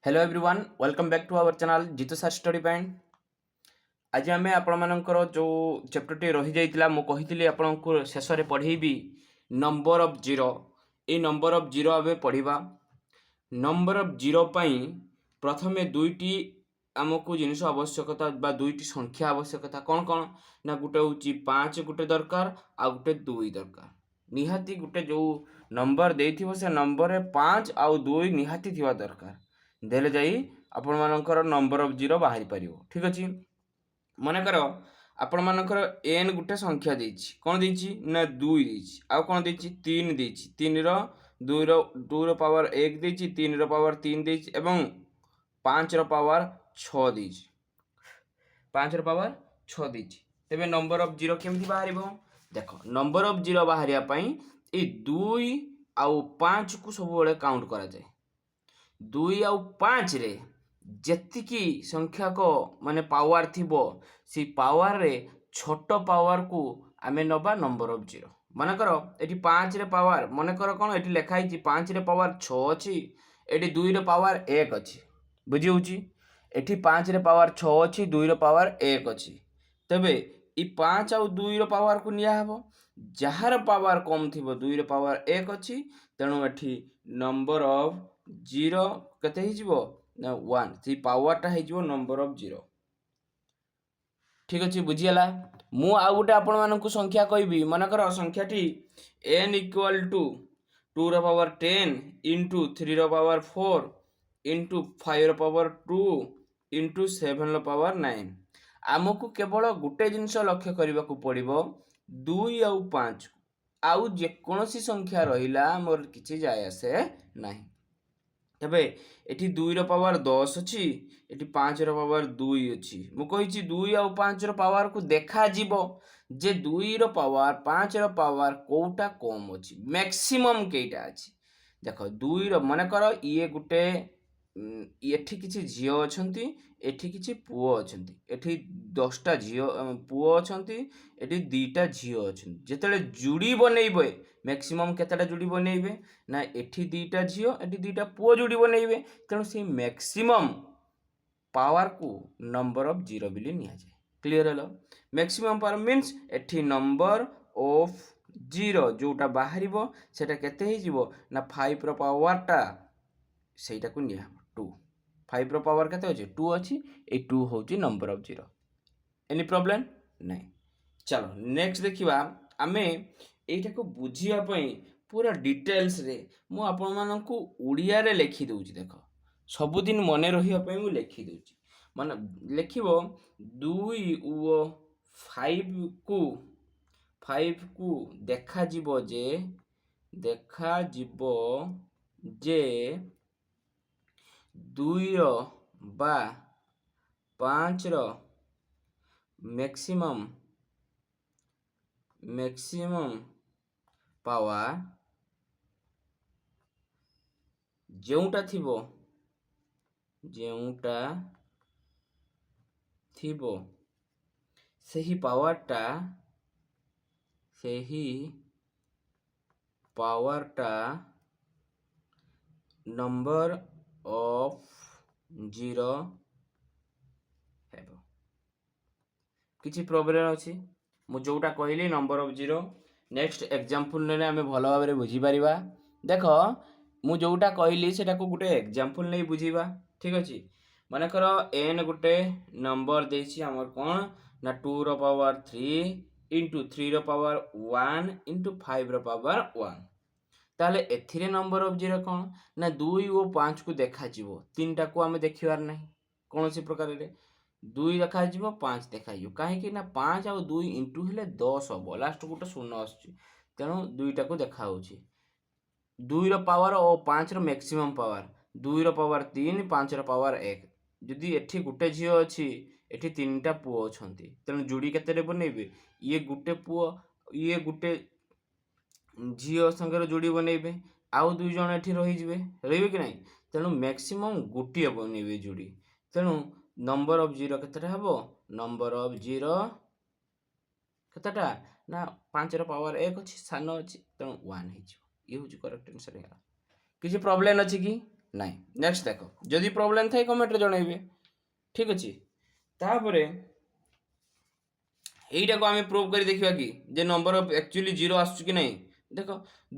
Hello everyone welcome back to our channel Jitu sir study point. आज आम आपणकर जो चैप्टरटी रही जाइतिला मु कहितली आपनको शेष में पढ़ेबी नंबर ऑफ जीरो। ये नंबर ऑफ जीरो आमे पढ़िबा। नंबर ऑफ जीरो पई प्रथमे दुईटी आमको जिनिस आवश्यकता बा दुईटी संख्या आवश्यकता कौन कौन ना गोटे हूँ 5 गोटे दरकार आ गोटे 2 दरकार। निहाती गोटे जो नंबर देथिबो से नंबर 5 आउ 2 निहाती थिबा दरकार देले जाई आपण मानकर नंबर ऑफ जीरो बाहरी परियो। ठीक अछि मनकर आपण मानकर n गोटे संख्या देछि कोन देछि ना 2 देछि आ कोन देछि 3 देछि 3 रो 2 रो पावर 1 देछि 3 रो पावर 3 देछि एवं 5 रो पावर 6 देछि 5 रो पावर 6 देछि। तेबे नंबर ऑफ जीरो केमति बाहरिबो देखो नंबर ऑफ जीरो बाहरिया पई ए 2 आउ 5 को सब बेले काउंट करा जाए। 2 आउ 5 रे जेतिकी संख्या को माने पावर थिबो सी पावर रे छोट पावर को आमे नबा नंबर ऑफ जीरो। मन करो एटी 5 रे पावर मन करो कोन एटी लिखा हिची 5 रे पावर 6 अछि एटी 2 रे पावर 1 अछि बुझी होची एटी 5 रे पावर 6 अछि 2 रे पावर 1 अछि। तबे ई 5 आउ 2 रे पावर को निया हबो जहार पावर कम थिबो 2 रे पावर 1 अछि तेणु एठी नंबर ऑफ जीरो कते हिजिबो ना 1 सी पावर टा हिजिबो नंबर ऑफ जीरो। ठीक अछि बुझियला मु आ गुटे आपण मानकु संख्या कहबी मन कर संख्याटी n इक्वल टू 2 रो पावर 10 इनटू 3 रो पावर 4 इनटू 5 रो पावर 2 इनटू 7 रो पावर 9 आमको केवल गुटे जिंस लक्ष्य करबा को पड़िबो 2 आउ 5 आउ जे कोनोसी संख्या रहिला मोर किछि जाय आसे नाही। तबे एठी 2 रो पावर 10 अछि एठी 5 रो पावर 2 अछि मु कहिछि 2 आउ 5 रो पावर को देखा जीवो जे 2 रो पावर 5 रो पावर कोउटा कम अछि मैक्सिमम केइटा अछि देखो 2 रो माने करो ये गुटे एठी किछि झियो अछंती एठी किछि पुओ अछंती एठी 10 टा झियो पुओ अछंती एठी 2 टा झियो अछंती जेतेले जुडी बनेइबे मैक्सिमम केतेटा जुडी बनेइबे ना एठी 2 टा झियो एठी 2 टा पुओ जुडी बनेइबे तेणु से मैक्सिमम पावर को नंबर ऑफ जीरो बिली निया जाए। Clear hello maximum power means एठी नंबर ऑफ जीरो जोटा बाहरिबो सेटा केते हे जिवो ना 5 रो पावर टा सेटा को निया 2 5 रो पावर केते अछि 2 अछि ए 2 होची number of zero. Any problem नहीं चलो नेक्स्ट देखिबा आमे एटा को बुझिया पई पूरा डिटेल्स रे मु आपण मानकू उड़िया रे लिखि दउची देखो सबुदिन मने रहिया पई मु लिखि दउची माने लिखिबो 2 ओ 5 को देखा जीवो जे 2 रो बा 5 रो मैक्सिमम पावर जेउटा थिबो सही पावर टा नंबर ऑफ जीरो हेबो। किछि प्रॉब्लम अछि मु जोटा कहली number of zero next example ने आमे भलो भाबरे बुझी परिबा। देखो मु जोटा कहली सेटा को गुटे एग्जांपल नै बुझीबा। ठीक अछि माने करो n गुटे नंबर देछि हमर कोन ना 2 रो पावर 3 इनटू 3 रो पावर 1 इनटू 5 रो पावर 1 ताले एथिरे नंबर ऑफ जीरो कोन ना 2 ओ 5 को देखा जीवो तीनटा को हमें देखिवार नहीं कोनोसी प्रकार रे 2 देखा जीवो 5 देखा जीवो काहे कि ना 5 आ 2 इनटू हेले 10 हो लास्ट गोटे शून्य आछी तेणु दुईटा को देखा होची 2 रो पावर और 5 रो मैक्सिमम पावर 2 रो पावर 3 5 रो पावर 1 जदि एठी गुटे झियो अछि एठी तीनटा पुओ अछंती तेणु जोड़ी केते रे बनेइबे ये गुटे पुओ ये गुटे झियो संगे जोड़ी बनेइबे आउ दुई जण एठी रहि जिवे रहिबे कि नहीं तेणु मैक्सिमम गोटिए बनेइबे जोड़ी तेणु नंबर ऑफ जीरो केतेटा हबो नंबर ऑफ जीरो केतेटा ना 5 रो पावर 1 अछि सानो अछि तेणु 1 हे जिवो ये होची करेक्ट आंसर है। किछि प्रॉब्लम अछि कि ନାଇଁ। ନେକ୍ସଟ ଦେଖ, ଯଦି ପ୍ରୋବ୍ଲେମ୍ ଥାଏ କमेଣ୍ଟରେ ଜଣାଇବେ, ଠିକ୍ ଅଛି। ତାପରେ এইটাକୁ ଆମେ ପ୍ରୁଭ୍ କରି ଦେଖିବା କି ଯେ ନମ୍ବର ଅଫ୍ ଆକ୍ଚୁଆଲି ଜିରୋ ଆସୁଛି କି ନାହିଁ। ଦେଖ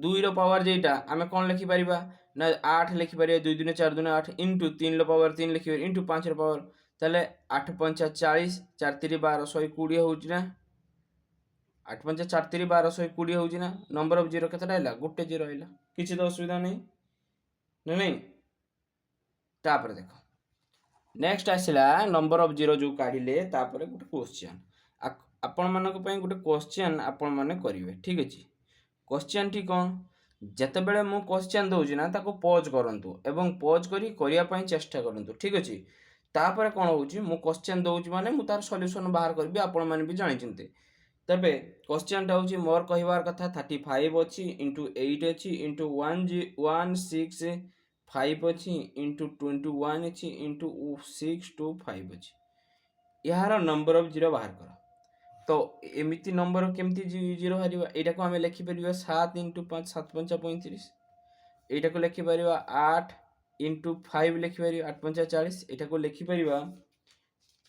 2ର ପାୱାର ଯେଇଟା ଆମେ କ'ଣ ଲେଖିପାରିବା ନା 8 ଲେଖିପାରିବା, 2 ଦୁନେ 4 ଦୁନେ 8 ଇଣ୍ଟୁ 3ର ପାୱାର 3 ଲେଖିପାରିବା ଇଣ୍ଟୁ 5ର ପାୱାର, ତାହେଲେ 8 ପଞ୍ଚା 40, 4 3 12, 120 ହେଉଛି ନା। 8 ପଞ୍ଚା 4 3 12, 120 ହେଉଛି ନା। ନମ୍ବର ଅଫ୍ ଜିରୋ କେତେଟା ହେଲା? ଗୋଟେ ଜିରୋ ହେଲା, କିଛି ତ ଅସୁବିଧା ନାହିଁ ନା ନାହିଁ। ତାପରେ ଦେଖ ନେକ୍ସଟ ଆସିଲା ନମ୍ବର ଅଫ୍ ଜିରୋ ଯେଉଁ କାଢ଼ିଲେ, ତାପରେ ଗୋଟେ କ୍ୱେଶ୍ଚିନ୍ ଆପଣମାନଙ୍କ ପାଇଁ ଗୋଟେ କ୍ୱେଶ୍ଚିନ୍ ଆପଣମାନେ କରିବେ, ଠିକ୍ ଅଛି। କ୍ୱେଶ୍ଚିନ୍ଟି କ'ଣ? ଯେତେବେଳେ ମୁଁ କ୍ୱେଶ୍ଚିନ୍ ଦେଉଛି ନା ତାକୁ ପଜ୍ କରନ୍ତୁ ଏବଂ ପଜ୍ କରି କରିବା ପାଇଁ ଚେଷ୍ଟା କରନ୍ତୁ, ଠିକ୍ ଅଛି। ତାପରେ କ'ଣ ହେଉଛି, ମୁଁ କ୍ୱେଶ୍ଚିନ୍ ଦେଉଛି ମାନେ ମୁଁ ତାର ସଲ୍ୟୁସନ୍ ବାହାର କରିବି, ଆପଣମାନେ ବି ଜାଣିଛନ୍ତି। ତେବେ କ୍ୱେଶ୍ଚିନ୍ଟା ହେଉଛି ମୋର କହିବାର କଥା 35 ଅଛି ଇଣ୍ଟୁ 8 ଅଛି ଇଣ୍ଟୁ 165 ଅଛି ଇଣ୍ଟୁ 21 ଅଛି ଇଣ୍ଟୁ 625 ଅଛି। ଏହାର ନମ୍ବର ଅଫ୍ ଜିରୋ ବାହାର କର। ତ ଏମିତି ନମ୍ବର କେମିତି ଜିରୋ ବାହାରିବା? ଏଇଟାକୁ ଆମେ ଲେଖିପାରିବା 7 ଇଣ୍ଟୁ 5, 7 ପଞ୍ଚା 35। ଏଇଟାକୁ ଲେଖିପାରିବା 8 ଇଣ୍ଟୁ 5 ଲେଖିପାରିବା 8 ପଞ୍ଚା 40। ଏଇଟାକୁ ଲେଖିପାରିବା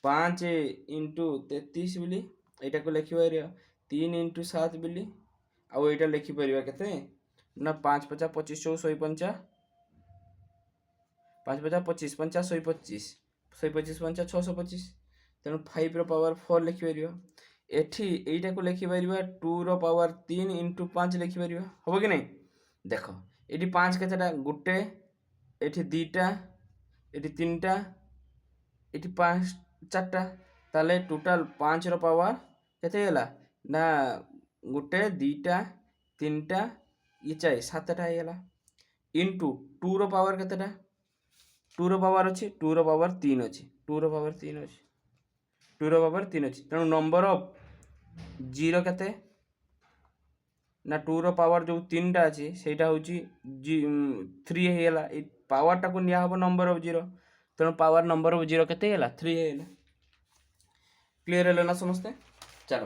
5 ଇଣ୍ଟୁ 33 ବୋଲି। ଏଇଟାକୁ ଲେଖିପାରିବା 3 ଇଣ୍ଟୁ 7 ବୋଲି। ଆଉ ଏଇଟା ଲେଖିପାରିବା କେତେ ନା 5 ପଞ୍ଚା 25, 150, 5 ପଞ୍ଚା 25, 50, 125, 125 ପଞ୍ଚା 625। ତେଣୁ 5ର ପାୱାର 4 ଲେଖିପାରିବା। ଏଠି এইটাକୁ ଲେଖିପାରିବା 2ର ପାୱାର 3 ଇଣ୍ଟୁ 5 ଲେଖିପାରିବା, ହେବ କି ନାହିଁ? ଦେଖ ଏଠି 5 କେତେଟା? ଗୋଟେ, ଏଠି 2ଟା, ଏଠି 3ଟା, ଏଠି 5 4ଟା, ତାହେଲେ ଟୋଟାଲ 5ର ପାୱାର କେତେ ହେଲା ନା ଗୋଟେ, 2ଟା, 3ଟା, 4 7ଟା ହେଇଗଲା। ଇଣ୍ଟୁ 2ର ପାୱାର କେତେଟା? 2ର ପାୱାର ଅଛି, 2ର ପାୱାର 3 ଅଛି, 2ର ପାୱାର 3 ଅଛି, 2ର ପାୱାର 3 ଅଛି। ତେଣୁ ନମ୍ବର ଅଫ୍ ଜିରୋ କେତେ ନା 2ର ପାୱାର ଯେଉଁ 3ଟା ଅଛି ସେଇଟା ହେଉଛି 3 ହେଇଗଲା। এই ପାୱାରଟାକୁ ନିଆହେବ ନମ୍ବର ଅଫ୍ ଜିରୋ, ତେଣୁ ପାୱାର ନମ୍ବର ଅଫ୍ ଜିରୋ କେତେ ହେଇଗଲା? 3 ହେଇଗଲା। କ୍ଲିୟର ହେଲା ନା ସମସ୍ତେ? ଚାଲ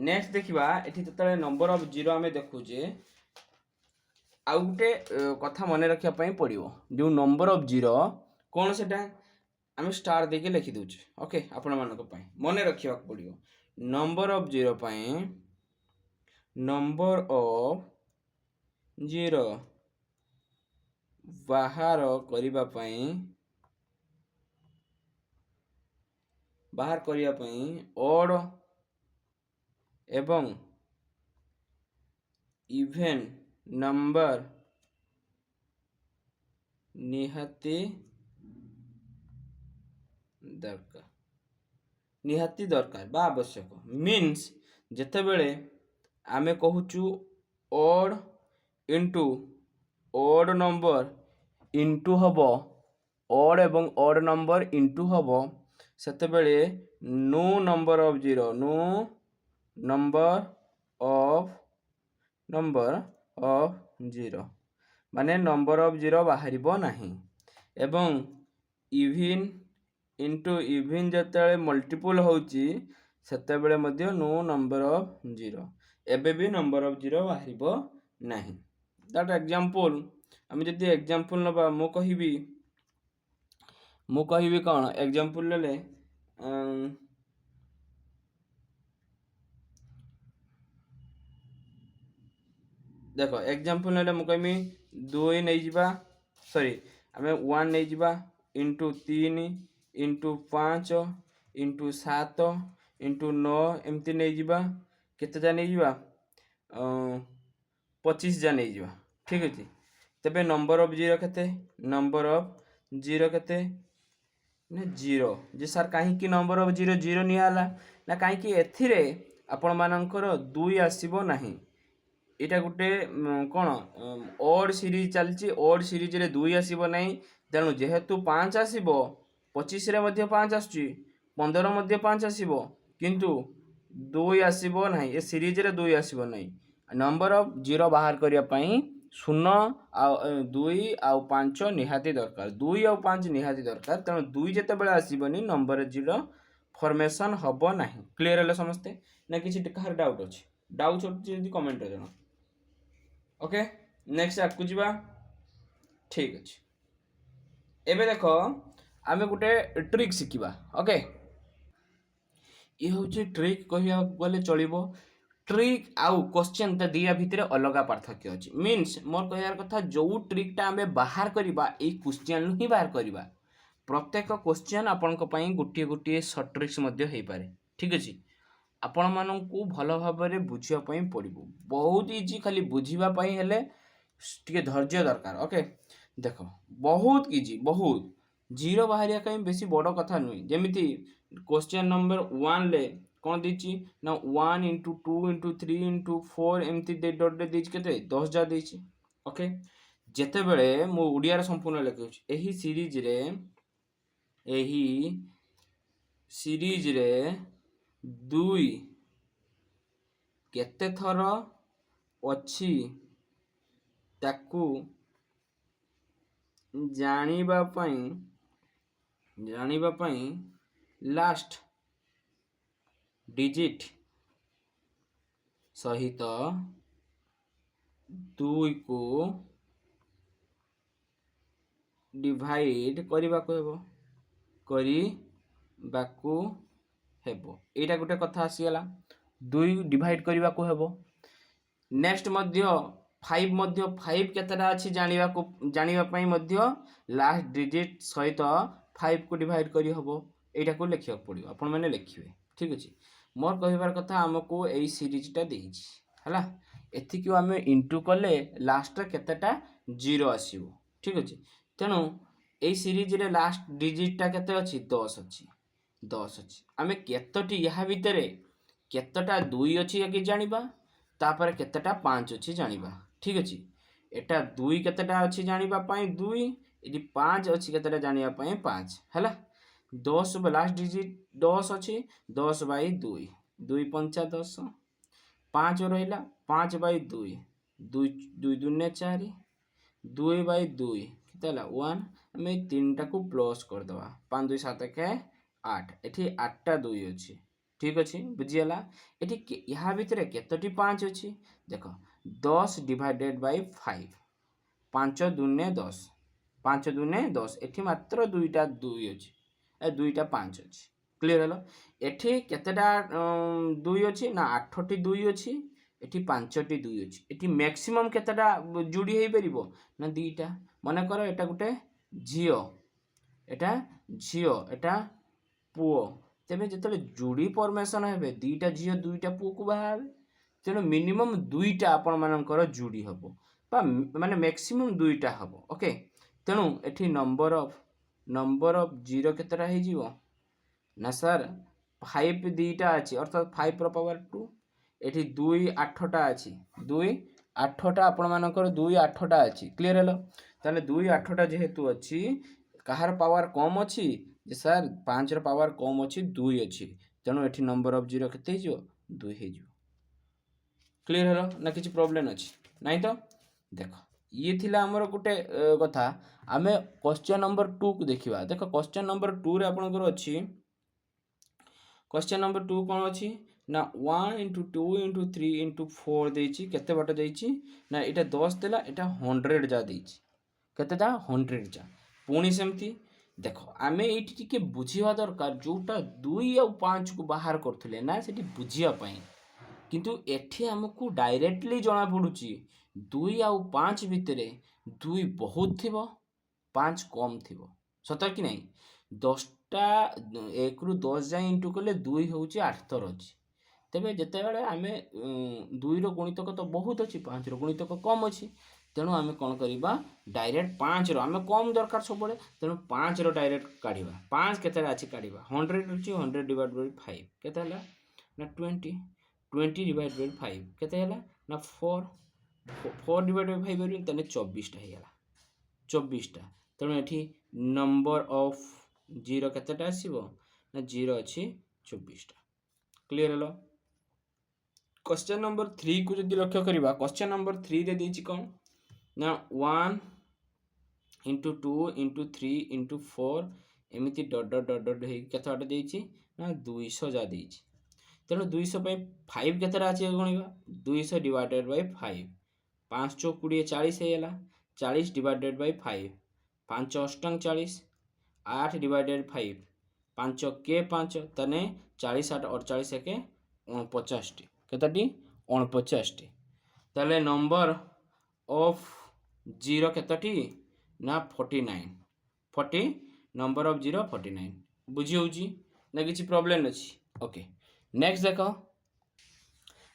ନେକ୍ସଟ ଦେଖିବା। ଏଠି ଯେତେବେଳେ ନମ୍ବର ଅଫ୍ ଜିରୋ ଆମେ ଦେଖୁଛେ, ଆଉ ଗୋଟେ କଥା ମନେ ରଖିବା ପାଇଁ ପଡ଼ିବ। ଯେଉଁ ନମ୍ବର ଅଫ୍ ଜିରୋ କ'ଣ ସେଟା ଆମେ ଷ୍ଟାର ଦେଇକି ଲେଖିଦେଉଛେ, ଓକେ। ଆପଣମାନଙ୍କ ପାଇଁ ମନେ ରଖିବାକୁ ପଡ଼ିବ। ନମ୍ବର ଅଫ୍ ଜିରୋ ପାଇଁ ନମ୍ବର ଅଫ୍ ଜିରୋ ବାହାର କରିବା ପାଇଁ ଅଡ୍ ଏବଂ ଇଭେନ୍ ନମ୍ବର ନିହାତି ଦରକାର ବା ଆବଶ୍ୟକ। ମିନ୍ସ ଯେତେବେଳେ ଆମେ କହୁଛୁ odd into odd number into ହେବ, ଅଡ୍ ଏବଂ ଅଡ୍ ନମ୍ବର ଇଣ୍ଟୁ ହେବ, ସେତେବେଳେ no number of zero, no number of zero ମାନେ ନମ୍ବର ଅଫ୍ ଜିରୋ ବାହାରିବ ନାହିଁ। ଏବଂ ଇଭିନ୍ ଇଣ୍ଟୁ ଇଭିନ୍ ଯେତେବେଳେ ମଲ୍ଟିପୁଲ୍ ହେଉଛି ସେତେବେଳେ ମଧ୍ୟ नो ନମ୍ବର ଅଫ୍ ଜିରୋ, ଏବେ ବି ନମ୍ବର ଅଫ୍ ଜିରୋ ବାହାରିବ ନାହିଁ। ଦ୍ୟାଟ୍ ଏକ୍ଜାମ୍ପଲ୍, ଆମେ ଯଦି ଏକ୍ଜାମ୍ପଲ୍ ନେବା, ମୁଁ କହିବି କ'ଣ ଏକ୍ଜାମ୍ପଲ୍ ନେଲେ ଦେଖ ଏକ୍ଜାମ୍ପଲ୍ ନେଲେ ମୁଁ କହିବି 2 ନେଇଯିବା, ସରି ଆମେ 1 ନେଇଯିବା ଇଣ୍ଟୁ 3 ଇଣ୍ଟୁ 5 ଇଣ୍ଟୁ 7 ଇଣ୍ଟୁ 9 ଏମିତି ନେଇଯିବା। କେତେଟା ନେଇଯିବା? 25 ଯା ନେଇଯିବା, ଠିକ୍ ଅଛି। ତେବେ ନମ୍ବର ଅଫ୍ ଜିରୋ କେତେ? ନମ୍ବର ଅଫ୍ ଜିରୋ କେତେ ନା ଜିରୋ। ଯେ ସାର୍ କାହିଁକି ନମ୍ବର ଅଫ୍ ଜିରୋ ଜିରୋ ନିଆହେଲା ନା କାହିଁକି ଏଥିରେ ଆପଣମାନଙ୍କର 2 ଆସିବ ନାହିଁ। ଏଇଟା ଗୋଟେ କ'ଣ ଅଡ୍ ସିରିଜ୍ ଚାଲିଛି, ଅଡ୍ ସିରିଜ୍ରେ 2 ଆସିବ ନାହିଁ। ତେଣୁ ଯେହେତୁ 5 ଆସିବ, 25ରେ ମଧ୍ୟ 5 ଆସୁଛି, 15 ମଧ୍ୟ 5 ଆସିବ, କିନ୍ତୁ 2 ଆସିବ ନାହିଁ। ଏ ସିରିଜ୍ରେ 2 ଆସିବ ନାହିଁ। ନମ୍ବର ଅଫ୍ ଜିରୋ ବାହାର କରିବା ପାଇଁ 0 ଆଉ 2 ଆଉ 5 ନିହାତି ଦରକାର, 2 ଆଉ 5 ନିହାତି ଦରକାର। ତେଣୁ 2 ଯେତେବେଳେ ଆସିବନି ନମ୍ବର ଜିରୋ ଫର୍ମେସନ୍ ହେବ ନାହିଁ। କ୍ଲିୟର ହେଲେ ସମସ୍ତେ ନା କିଛି କାହାର ଡାଉଟ୍ ଅଛି? ଡାଉଟ୍ ଅଛି ଯଦି କମେଣ୍ଟରେ ଜଣାଅ, ଓକେ। ନେକ୍ସଟ ଆଗକୁ ଯିବା, ଠିକ୍ ଅଛି। एबे देख आमे गोटे ट्रिक शिखिबा ओके ये हूँ ट्रिक कह गले चलो ट्रिक आउ क्वेश्चन ता दिया भितर अलग पार्थक्य अच्छी मीन्स मोर कहार कथा जो ट्रिकटा आम बाहर करवा ये क्वेश्चन ही बाहर करवा प्रत्येक क्वेश्चन आपण गोटे गोटे सर्ट ट्रिक्स हो पारे ठीक अच्छे आपण मानू भल भाव बुझापी पड़ो बहुत इजी खाली बुझापी हेले टे धैर्य दरकार ओके देख बहुत इजी बहुत जीरो बाहर कहीं बेसी बड़ कथा नुहे जमी क्वेश्चन नंबर 1 ले कौन देची ना 1 इंटू 2 इंटू 3 इंटू 4 एमती डट रे देची केते 10,000 देची ओके जेते बेले मो ओडिया रे संपूर्ण लिखु एही सीरीज रे 2 केते थर अछि ताकू जानिबा पई लास्ट डिजिट सहित 2 को डिवाइड हेबो एटा गोटे कथा आसीगला 2 डिवाइड करने को हेबो नेक्स्ट मध्य 5 केतेटा अछि जानिबा पई मध्य लास्ट डिजिट सहित 5 को डिवाइड करी हबो एटा को लिखिया पड़ियो आपण माने लिखिबे ठीक अछि मोर कहिबार कथा हमको एई सीरीज टा देइछि हला एथि को आमे इंटू कले लास्ट रे केतेटा 0 आसीबो ठीक अछि तेनु एई सीरीज रे लास्ट डिजिट टा केते अछि 10 अछि आमे केतोटी यहा भितरे केतोटा 2 अछि कि जानिबा तापर केतेटा 5 अछि जानिबा ठीक अछि एटा 2 केतेटा अछि जानिबा पई 2 एदि 5 अछि केतेटा जानिबा पई 5 हला 10 लास्ट डिजिट 10 अच्छी 10 बाई 2 2 पंचा 10 5 रहा 5 बाई 2 2 2 दुने 4 2 बाई 2 केते 1 आम 3टा को प्लस करदे 5 2 7 के 8 एठी 8टा 2 अच्छी ठीक अच्छे बुझीगला ये यहाँ भितर केतोटी 5 अच्छी देख 10 डिवाइडेड बाई 5 5 दुने 10 5 दुने 10 एठी मात्र 2टा 2 अच्छी 2टा 5 अच्छी क्लियर है एठी केतेटा 2 अच्छी ना 8टी 2 अच्छी एठी 5टी 2 अच्छी एठी मैक्सिमम केतेटा जोड़ी हो परिबो ना 2टा मन कर एटा गोटे झियो एटा पुओ तेबे जेतले जोड़ी फॉर्मेशन हेबे 2टा झियो 2टा पुओ को बाहर तेणु मिनिमम 2टा आपण मानकर जोड़ी हबो बा माने मैक्सिमम 2टा हबो ओके तेणु एठी नंबर ऑफ जीरो केतेटा हो जीवो ना सर 5 2टा अच्छी अर्थात 5 रो पावर 2 एठी 2 8टा अच्छी 2 8टा आपण मानकर 2 8टा अच्छी क्लियर हेलो ताने 2 8टा जेहेतु अच्छी कहार पावर कम अच्छी जे सर 5 रो पावर कम अच्छी 2 अच्छी तेणु एठी नंबर ऑफ जीरो केते हो 2 हो क्लियर हेलो ना किसी प्रॉब्लम अच्छी नहीं तो देख ये थिला हमर गोटे कथा आमे क्वेश्चन नंबर 2 को देखिबा देखो क्वेश्चन नंबर 2 रे आपनकर अछि क्वेश्चन नंबर 2 कोन अछि ना 1 इंटू 2 इंटू 3 इंटू 4 देछि केते बाट जाइछि ना एटा 10 देला एटा 100 जा देछि केतेटा 100 जा पुणी सेमती देखो आमे एठी टिके बुझिवा दरकार जोटा 2 और 5 को बाहर करथले ना सेठी बुझिया पई किंतु एठी हमकु डायरेक्टली जणा पडुची 2 और 5 भितरे 2 बहुत थिबो 5 कम थिबो सत कि नहीं 10टा 1 रु 10 जाए इंटू कले 2 होउची 8 थर अछि तेबे जेते बेले आमे 2 रो गुणितक तो बहुत अछि 5 रो गुणितक कम अछि तेणु आमे कोन करिबा डायरेक्ट 5 रो आमे कम दरकार सब बळे तेणु 5 रो डायरेक्ट काढिबा 5 केते अछि काढिबा 100 अछि 100 डिवाइड बाय 5 केते हला ना 20 डिवाइड बाय 5 केते हला ना 4 डिवाइड बाय 5 करियो तने 24 टा हेला 24 टा तेणु एठी नंबर ऑफ जीरो केतेटा आसीबो ना जीरो अछि 24 टा क्लियर हेलो क्वेश्चन नंबर 3 को जदि लक्ष्य करिबा क्वेश्चन नंबर 3 रे देछि कोन ना 1 इंटू 2 इंटू 3 इंटू 4 एमिति डॉट डॉट डॉट डॉट हे केते आटे देछि ना 200 जा देछि तेणु 200 पई 5 केतेटा अछि गणिबा 200 डिवाइडेड बाय 5 5 चौक 20 40 हेला 40 डिवाइडेड बाय 5 ପାଞ୍ଚ ଅଷ୍ଟାଙ୍ଗ 40 8 ଡିଭାଇଡେଡ୍ 5 ପାଞ୍ଚ କେ 5 ତାନେ 40 8 48 ଏକେ 49ଟି କେତେଟି 49ଟି ତାହେଲେ ନମ୍ବର ଅଫ୍ ଜିରୋ କେତେଟି ନା 49 40 ନମ୍ବର ଅଫ୍ ଜିରୋ 49 ବୁଝି ହେଉଛି ନା କିଛି ପ୍ରୋବ୍ଲେମ୍ ଅଛି ଓକେ ନେକ୍ସଟ ଦେଖ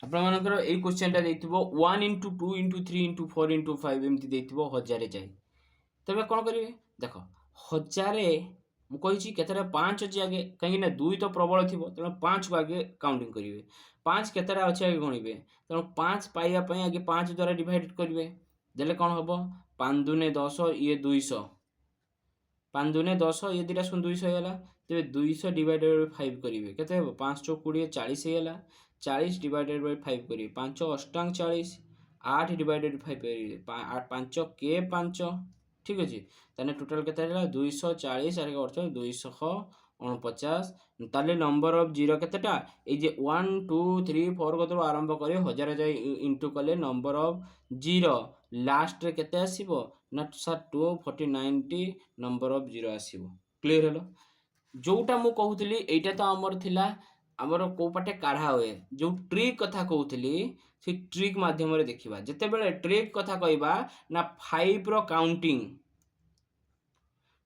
ଆପଣମାନଙ୍କର ଏଇ କ୍ୱେଶ୍ଚନଟା ଦେଇଥିବ 1 into 2 into 3 into 4 into 5 ଏମିତି ଦେଇଥିବ 1000 ଯାଏ ତେବେ କ'ଣ କରିବେ ଦେଖ 1000 ମୁଁ କହିଛି କେତେଟା 5 ଅଛି ଆଗେ କାହିଁକି ନା 2 ତ ପ୍ରବଳ ଥିବ ତେଣୁ 5କୁ ଆଗେ କାଉଣ୍ଟିଂ କରିବେ 5 କେତେଟା ଅଛି ଆଗେ ଗଣିବେ ତେଣୁ 5 ପାଇବା ପାଇଁ ଆଗେ 5 ଦ୍ୱାରା ଡିଭାଇଡ୍ କରିବେ ଦେଲେ କ'ଣ ହେବ 5 ଦୁନେ 10 ଇଏ 200 5 ଦୁନେ 10 ଇଏ ଦୁଇଟା 200 ହେଇଗଲା ତେବେ 200 ଡିଭାଇଡେଡ୍ ବାଇ 5 କରିବେ କେତେ ହେବ 5 ଚଉକ 20 40 ହେଇଗଲା 40 ଡିଭାଇଡେଡ୍ ବାଇ 5 କରିବେ 5 ଅଷ୍ଟାଙ୍ଗ 40 8 ଡିଭାଇଡେଡ୍ 5 କରିବେ 5 କେ 5 ঠিক ଅଛି ତାହେଲେ ଟୋଟାଲ କେତେ ହେଲା 240 ଆରେ ଅର୍ଥ 249 ତାହେଲେ ନମ୍ବର ଅଫ ଜିରୋ କେତେଟା এই যে 1 2 3 4 কত আরম্ভ করে 1000 যাই ইনটু কলে নম্বর অফ জিরো লাস্ট রে কেতে আসিবো না স্যার 249 টি নম্বর অফ জিরো আসিবো ক্লিयर হলো जोटा मु कहूली एटा तो आमर थिला आमर को पाटे काढ़ा हुए जो ट्रिक कथा कहूली से ट्रिक माध्यम रे देखिबा जते बेले ट्रिक कथा कहबा ना 5 रो काउंटिंग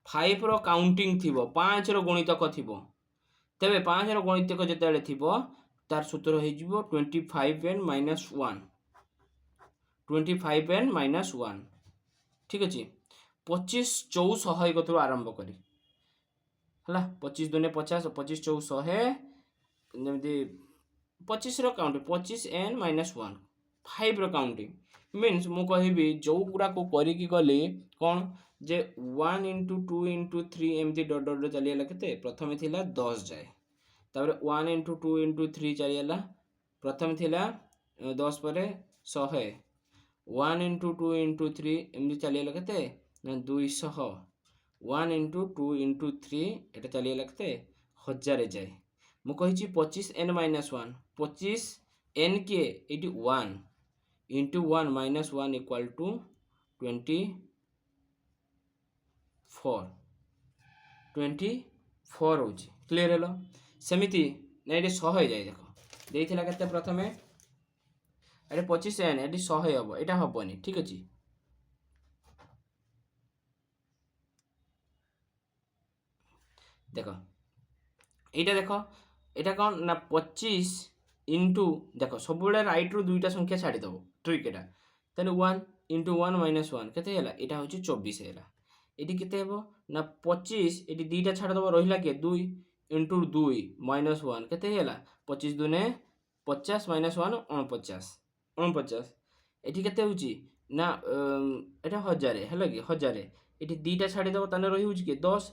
5 रो काउंटिंग थिबो 5 रो गणितक थिबो तबे 5 रो गणितक जते बेले थिबो तार सूत्र हे जिवो 25n - 1 25n - 1 ठीक अछि 25 400 कतरो आरंभ करी हला 25 दुने 50 25 400 जमती 25 रो काउंट 25n - 1 5 रो काउंटिंग मीन्स मु कहबी जो गुडा को करी की गली कोन जे 1 into 2 into 3 एमती डॉट डॉट चलियला केते प्रथमे थिला 10 जाय तापर 1 into 2 into 3 चलियला प्रथमे थिला 10 परे 100 1 into 2 into 3 एमती चलियला केते ना 200 1 into 2 into 3 এটা চালিয়ে লাগতে 1000 যায় মু কইছি 25n - 1 25n কে এটি 1 into 1 minus 1 equal to 24 होची क्लियर हेलो सेमिति ना एटी 100 हो जाय देखो देइथिला केते प्रथमे एटी 25n एटी 100 हबो एटा हबोनी ठीक अछि देख এইটা দেখ এটা কোন না 25 ইনটু দেখো সবুলে রাইট রু দুইটা সংখ্যা ছাড়ি দেব ট্রিক এটা তাহলে 1 ইনটু 1 মাইনাস 1 কেতে হেলা এটা হচ্ছে 24 হেলা এটি কেতে হেবো না 25 এটি দুইটা ছাড়ি দেব রহিলা কে 2 ইনটু 2 মাইনাস 1 কেতে হেলা 25 দুনে 50 মাইনাস 1 49 49 এটি কেতে হচ্ছে না এটা 1000 হেলা কি 1000 এটি দুইটা ছাড়ি দেব তাহলে রহি হচ্ছে কি 10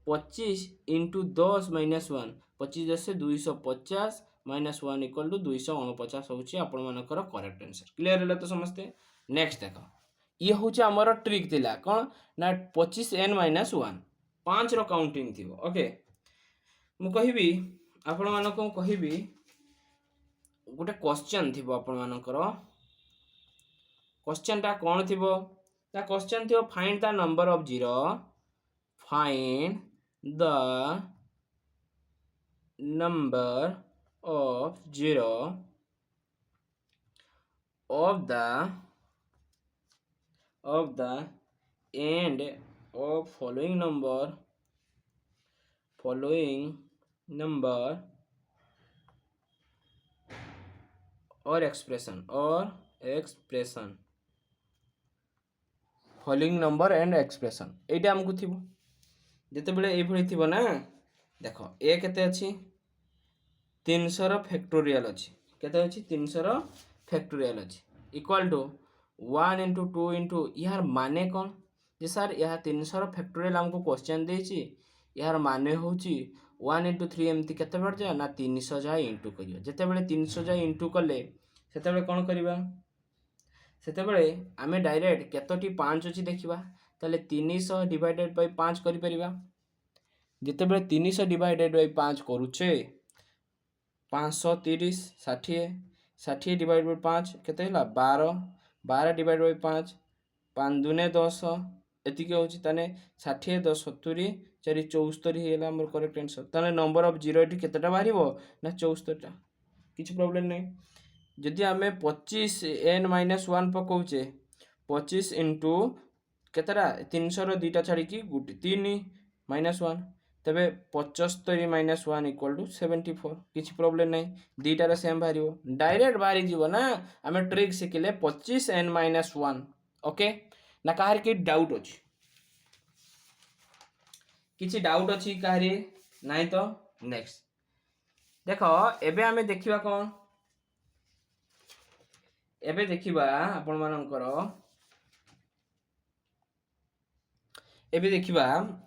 25 इंटू 10 माइनस 1 25 10 से 250 माइनस 1 इक्वल टू 249 होची आपण मानकर करेक्ट आंसर क्लियर होला तो समझते नेक्स्ट देखो ये होची हमर ट्रिक थिला कोन ना 25n - 1 5 रो काउंटिंग थिबो ओके मु कहिबी आपण मानको कहिबी गोटे क्वेश्चन थिबो आपण मानकर क्वेश्चन ता कोन थिबो ता क्वेश्चन थिबो find the number of zero find the number of zero of the end of following number or expression following number and expression एटा हमकु थिबो जेते बेले ए भली थिबो ना देखो ए केते अछि 300 रो फैक्टोरियल अछि केते अछि 300 रो फैक्टोरियल अछि इक्वल टू 1 into 2 into यार माने कोन जे सर यह 300 रो फैक्टोरियल हमको क्वेश्चन देछि यार माने होछि 1 into 3 एमति केते बढ़ जा ना 300 जा इंटू करियो जेते बेले 300 जा इंटू कले सेते बेले कोन करिबा सेते बेले आमे डायरेक्ट केतोटी 5 अछि देखिबा ताले 300 डिवाइडेड बाय 5 करि परिबा जेते बेले 300 डिवाइडेड बाय 5 करूछे 530 60 60 डिवाइडेड बाय 5 केते होला 12 12 डिवाइडेड बाय 5 5 दुने 10 ଏତିକି ହେଉଛି ତାହେଲେ 60 10 70 4 74 ହେଇଗଲା ଆମର କରେକ୍ଟ ଆନ୍ସର। ତାହେଲେ ନମ୍ବର ଅଫ୍ ଜିରୋ ଏଠି କେତେଟା ବାହାରିବ ନା 74ଟା, କିଛି ପ୍ରୋବ୍ଲେମ୍ ନାହିଁ। ଯଦି ଆମେ 25n-1 ପକାଉଛେ 25 ଇଣ୍ଟୁ କେତେଟା 300ର 2ଟା ଛାଡ଼ିକି 3 -1 ତେବେ 75 - 1 = 74, କିଛି ପ୍ରୋବ୍ଲେମ୍ ନାହିଁ, ଦୁଇଟାର ସେମ୍ ବାହାରିବ ଡାଇରେକ୍ଟ ବାହାରିଯିବ ନା। ଆମେ ଟ୍ରିକ୍ ଶିଖିଲେ 25n-1 ଓକେ ନା। କାହାର କି ଡାଉଟ୍ ଅଛି, କିଛି ଡାଉଟ୍ ଅଛି କାହାରି ନାହିଁ ତ ନେକ୍ସଟ ଦେଖ ଏବେ ଆମେ ଦେଖିବା କ'ଣ, ଏବେ ଦେଖିବା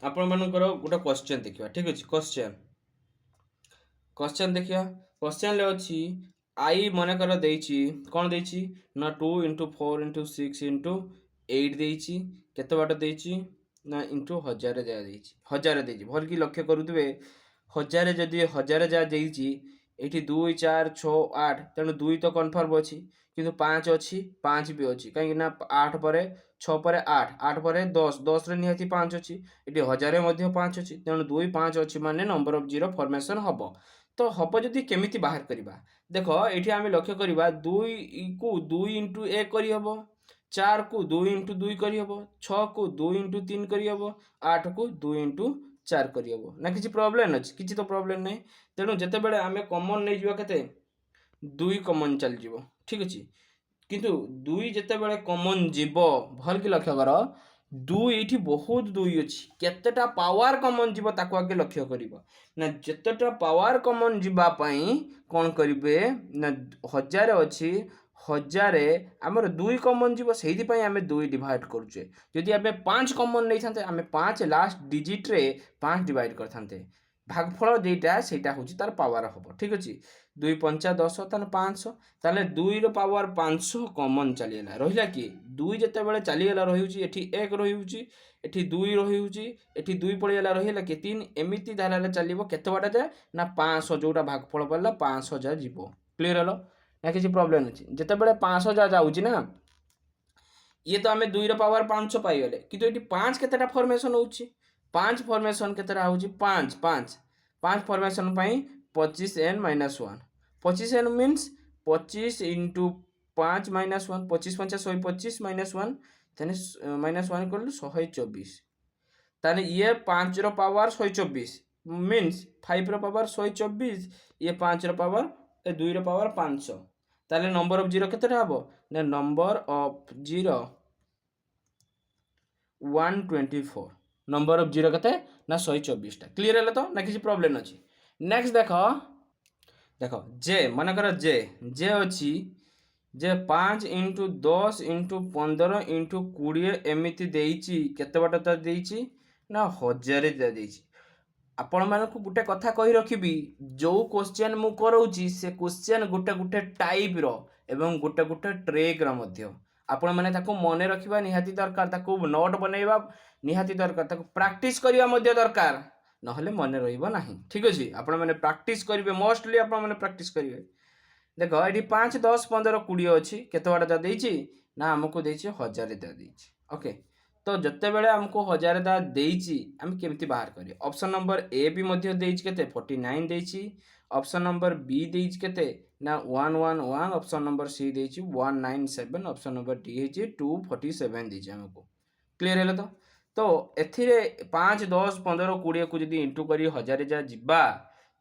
ଆପଣମାନଙ୍କର ଗୋଟେ क्वेश्चन देखिबा। ठीक अछि, क्वेश्चन देखिया। क्वेश्चन ले अछि आई मने कर देछि कोन देछि ना 2 * 4 * 6 * 8 देछि, केते बाट देछि ना इंटू 1000 जा देछि, 1000 देछि। भल की लक्ष्य करूतबे 1000 जदि 1000 जा देछि एठी 2 4 6 8 तेणु 2 तो कन्फर्म अछि किंतु 5 अछि 5 भी अछि काहे ना 8 परे 6 परे 8 8 परे 10 10 रे निहाती 5 अछि, एठी 1000 मध्ये 5 अछि तेणु 2 5 अछि माने नंबर ऑफ जीरो फॉर्मेशन हबो। तो हबो जदि केमिति बाहर करिबा देखो एठी आमे लक्ष्य करिबा 2 को 2 * 1 करि हबो, 4 को 2 * 2 करि हबो, 6 को 2 * 3 करि हबो, 8 को 2 * 4 करि हबो ना। किछि प्रॉब्लम अछि, किछि तो प्रॉब्लम नै। तेणु जते बेले आमे कॉमन नै जिवा केते 2 कॉमन चल जिवो। ठीक अछि, किंतु 2 जते बेले कॉमन जिवो भल की लक्ष्य कर 2 एठी बहुत 2 अछि, केतेटा पावर कॉमन जिवो ताको आगे लक्ष्य करिवो ना। जतेटा पावर कॉमन जिबा पई कोन करिवे ना 1000 अछि 1000 हमर 2 कॉमन जिवो सेहि पई हमें 2 डिवाइड करूचे। जदि आबे 5 कॉमन नै थाते हमें 5 लास्ट डिजिट रे 5 डिवाइड करथांते, भागफल जेटा सेटा होची तार पावर हबो। ठीक अछि, 2 5 10 ताने 500 ताले 2 रो पावर 500 कॉमन चलीला रहिला कि 2 जते बेले चलीला रहिउची एठी 1 रहिउची एठी 2 रहिउची एठी 2 पळीला रहिला कि 3 एमिति धाराले चलीबो केते बाटा जाय ना 500 जोटा भागफल पड़ला 500 जा जीवो। क्लियर हलो ना, किछि प्रॉब्लम अछि। जते बेले 500 जा जाउची ना ये तो हमें 2 रो पावर 500 पाई गेले किंतु एठी 5 केतेटा फॉर्मेशन होउची 5 फॉर्मेशन केतेटा होउची 5 5 5 फॉर्मेशन पई 25n-1 25n मीन्स 25 * 5 - 1 25 5 125 - 1 तने -1 = 124 ताने ये 5 रो पावर 124 मीन्स 5 रो पावर 124 ये 5 रो पावर ए 2 रो पावर 500 ताले नंबर ऑफ जीरो केतेटा हबो ना number of zero 124 number of zero केते ना 124 टा। क्लियर हला तो ना, किसी प्रॉब्लम अछि। नेक्स्ट देखो देखो जे मन कर जे अछि जे 5 * 10 * 15 * 20 एमिति देइछि केते बाटा त देइछि ना 1000 दे देइछि। आपण मानकु गुटे कथा कहि रखिबी जो क्वेश्चन मु करौछि से क्वेश्चन गुटे गुटे टाइप रो एवं गुटे गुटे ट्रेक रो मध्य आपण माने ताको मने रखिबा निहाती दरकार, ताको नोट बनेइबा निहाती दरकार, ताको प्रैक्टिस करिया मध्य दरकार नहले मने रहिबो नाही। ठीक अछि, आपण माने प्रैक्टिस करिवे मोस्टली आपण माने प्रैक्टिस करिवे। देखो एठी 5 10 15 20 अछि केते बाटा जा देइछि ना हमकु देइछि 1000 दा देइछि। ओके, तो जते बेले हमको 1000 दा देइछि हम केमिति बाहर करियो। ऑप्शन नंबर ए भी मध्य देइछि केते 49 देइछि, ऑप्शन नंबर बी देइछि केते ना 111, ऑप्शन नंबर सी देइछि 197, ऑप्शन नंबर डी हेछि 247 देइछि हमको। क्लियर हैला तो एथिरे 5 10 15 20 को जदि इंटू करी 1000 जा जिबा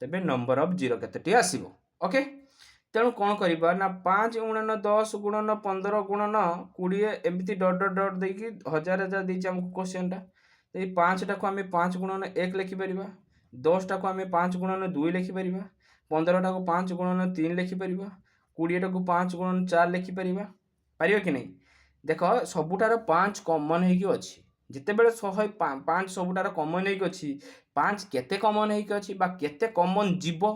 तबे नंबर ऑफ जीरो केतेटी आसीबो। ओके, तेणु कौन करिबा ना 5 * 10 * 15 * 20 एमिति डॉट डॉट डॉट देकी 1000 जा देइछि हमको क्वेश्चन टा। तो ये 5 टा को हमें 5 * 1 लिखि परिबा, 10 टा को हमें 5 * 2 लिखि परिबा, 15 टा को 5 * 3 लिखि परिबा, 20 टा को 5 * 4 लिखि परिबा। परिबा कि नहीं? देखो सबुटार 5 कॉमन हेकी अछि, जिते बेले 5 सबुटार कॉमन हेकी अछि 5 केते कॉमन हेकी अछि बा केते कॉमन जीवो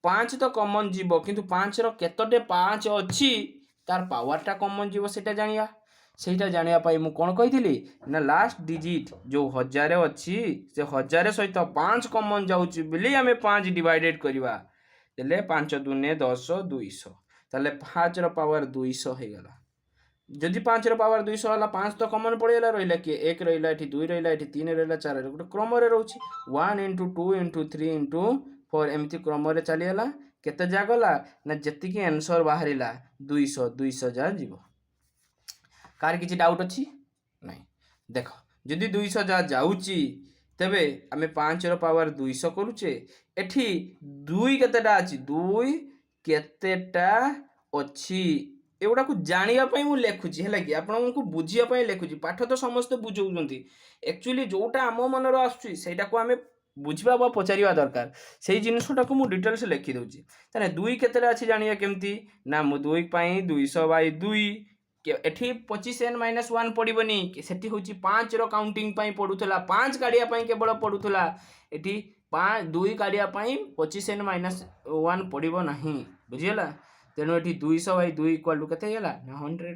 5 तो कॉमन जीवो किंतु 5 रो केतोटे 5 अछि तार पावर टा कॉमन जीवो सेटा जानिया। सेटा जानिया पाई मु कोन कहिथिली ना लास्ट डिजिट जो 1000 अछि से 1000 सहित 5 कॉमन जाउची बिली हमें 5 डिवाइडेड करिवा देले 5 * 2 = 10 200 ताले 5 रो पावर 200 हे गला। जदि 5 पावर 200 है 5 तो कमन पड़ेगा रहा किए 1 रहा ये 2 रहा ये 3 रहा 4 रहा गोटे क्रम रोचे 1 इंटू 2 इंटू 3 इंटू 4 एमती क्रम चलीगला केते जा गला ना जी आंसर बाहर 200 200 जा जीव कार किसी डाउट अच्छी नहीं देख जदि 200 जा जाऊँगी तेबे आम 5 पावर 200 करुचे एठी 2 केतेटा अच्छी 2 केतेटा अच्छी एगुड़ा को जानापी मुझे लिखुची है कि आपको बुझापी लिखुची पाठ तो समस्ते बुझाऊँ एक्चुअली जोटा आम मनर आसटा को आम बुझा पचार दरकार से जिनटा को मुझे डिटेल्स लिखिदे तेना 2 केतेटा अच्छी जाना केमती ना मु 2 200 बाई 2 एठी 25n-1 पड़ोनी से हूँ 5 काउंटिंग पड़ूला 5 काढ़ापी केवल पड़ूला ये 2 काढ़ापी 25n-1 पड़ो ना बुझीगला तेणु ये 200 बाई 2 इक्वाल टू के ना 100 है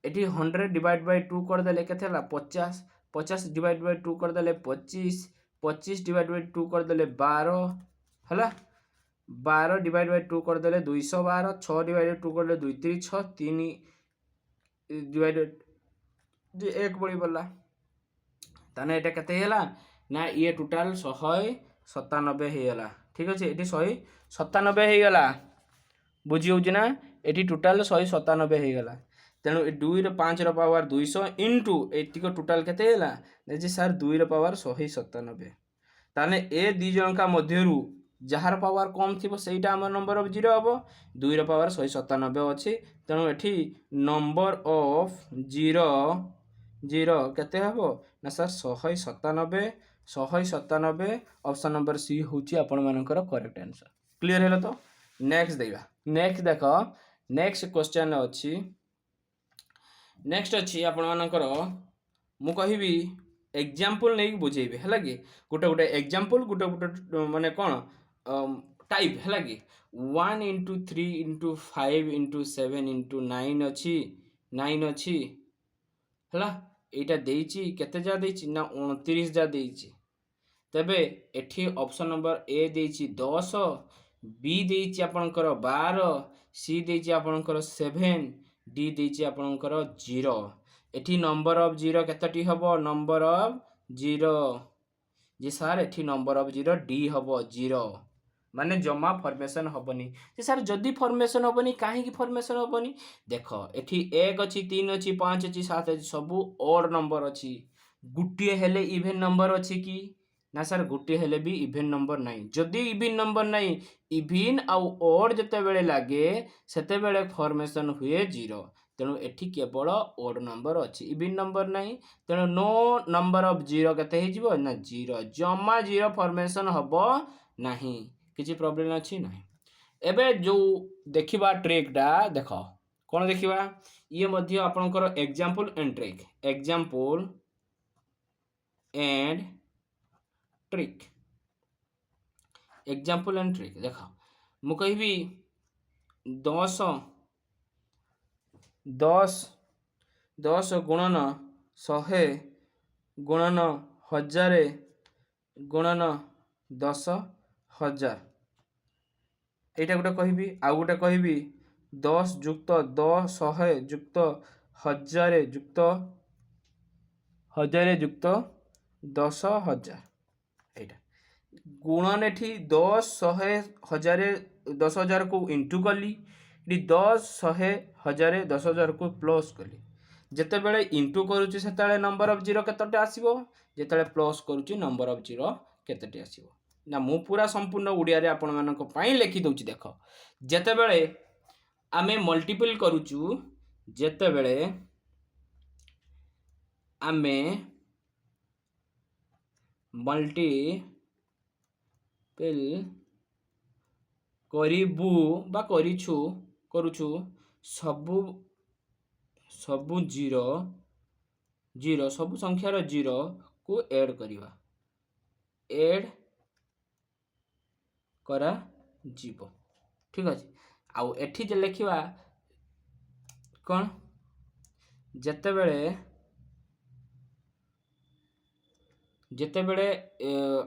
ये 100 डिवाइड बाय 2 करदे के 50 50 डिवाइड बाय 2 करदे 25 25 डिवाइड बाय 2 करदे 12 है 12 डिवाइड बाय 2 करदे 212 6 डिवाइड बाय 2 करदे 2 3 6 3 डिवाइडेड 1 पड़ी पड़ा ताने एटा केते हैला ना ये टोटाल 197 हेगला ठीक अच्छे ये 197 हेगला बुझी हो ना ये टोटाल 197 हेगला तेणु 2 5 पावर 200 इंटू एटिक टोटाल केते हैला जे सर 2 पावर 197 ताने ए दी जन का मध्यरु जार पावर कम थी से आम नंबर ऑफ जीरो हम 2 पावर 197 अच्छी तेणु ये नंबर ऑफ जीरो जीरो केते हम ना सर 197 197 ऑप्शन नंबर सी हूँ आपण मानकर करेक्ट आंसर क्लियर है तो नेक्स्ट देखा नेक्स्ट देख नेक्स्ट क्वेश्चन अच्छी नेक्स्ट अच्छी आपण मानकर मु कहबी एग्जांपल नहीं बुझेबे है कि गोटे गोटे एग्जांपल गोटे गोटे माने कौन टाइप है कि 1 इंटू 3 इंटू 5 इंटू 7 इंटू 9 अच्छी 9 अच्छी है यहाँ देची केते जा देची ना 29 जा देची तेबे एठी ऑप्शन नंबर ए देची 10 बी देची आपनकर 12 सी देची आपनकर 7 डी देची आपनकर 0 एठी नंबर ऑफ जीरो केतटी हबो नंबर ऑफ जीरो जी सर एठी नंबर ऑफ जीरो डी हबो 0 माने जमा फॉर्मेशन हबनी जे सर जदी फॉर्मेशन हबनी काहे की फॉर्मेशन हबनी देखो एठी 1 अछि 3 अछि 5 अछि 7 अछि सबु ऑड नंबर अछि गुटिए हेले इवन नंबर अछि कि ना सर गुटिए हेले भी इवन नंबर नाही जदी इवन नंबर नाही इवन आउ ऑड जते बेले लागे सेते बेले फॉर्मेशन हुए 0 तेणु एठी केवल ओड नंबर अच्छी इवन नंबर नहीं तेणु नो नंबर ऑफ जीरो केते हो ना 0 जमा 0 फॉर्मेशन हबो नहीं किसी प्रॉब्लम अच्छी नहीं एबे जो देखिबा ट्रिक डा देखो कौन देखिबा ये मध्य आपनकर example and trick example and trick example and trick देखो मु कहबी 10 गुणन 100 गुणन 1000 गुणन 10,000 एटा गोटे कहबी आउ गोटे कहबी 10 जुक्त 100 जुक्त 1000 जुक्त 1000 जुक्त 10,000 एटा गुणन एठी 10 100 1000 10,000 को इंटू कली 10 100 1000 10,000 को प्लस कली जिते बेले इंटू करूची सेते नंबर ऑफ जीरो केतटे आसीबो जेते प्लस करूची नंबर ऑफ जीरो केतटे आसीबो ना मु पूरा संपूर्ण ओडिया रे आपण मानक पई लिखि दउची देखो जेते बेले आमे मल्टीपल करूचू जेते बेले आमे मल्टीपल करिबू बा करिछु करूछु सबु सबु जीरो जीरो सबु संख्यार जीरो को ऐड करिवा ऐड करा जीवो ठीक अच्छे आउ एठी जे लिखिवा कौन जेते बेले